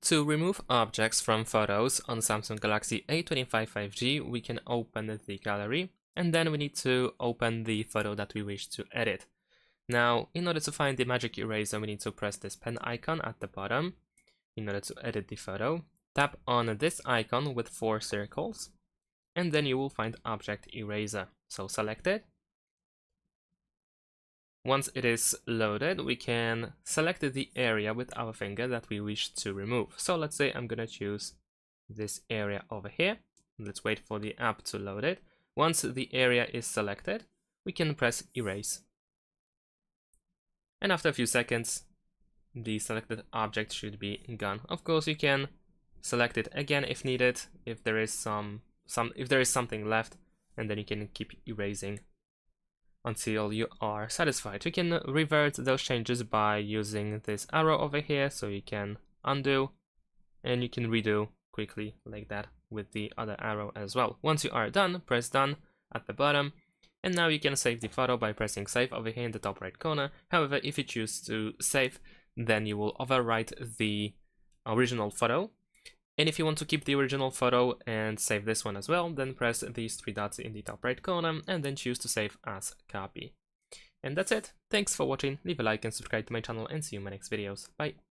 To remove objects from photos on Samsung Galaxy A25 5G, we can open the gallery, and then we need to open the photo that we wish to edit. Now, in order to find the magic eraser, we need to press this pen icon at the bottom. In order to edit the photo, tap on this icon with 4 circles, and then you will find Object Eraser. So select it. Once it is loaded, we can select the area with our finger that we wish to remove. So let's say I'm gonna choose this area over here. Let's wait for the app to load it. Once the area is selected, we can press erase. And after a few seconds, the selected object should be gone. Of course, you can select it again if needed, if there is something left, and then you can keep erasing until you are satisfied. You can revert those changes by using this arrow over here, so you can undo and you can redo quickly like that with the other arrow as well. Once you are done, press done at the bottom, and now you can save the photo by pressing save over here in the top right corner. However, if you choose to save, then you will overwrite the original photo. And if you want to keep the original photo and save this one as well, then press these 3 dots in the top right corner and then choose to save as copy. And that's it. Thanks for watching. Leave a like and subscribe to my channel and see you in my next videos. Bye.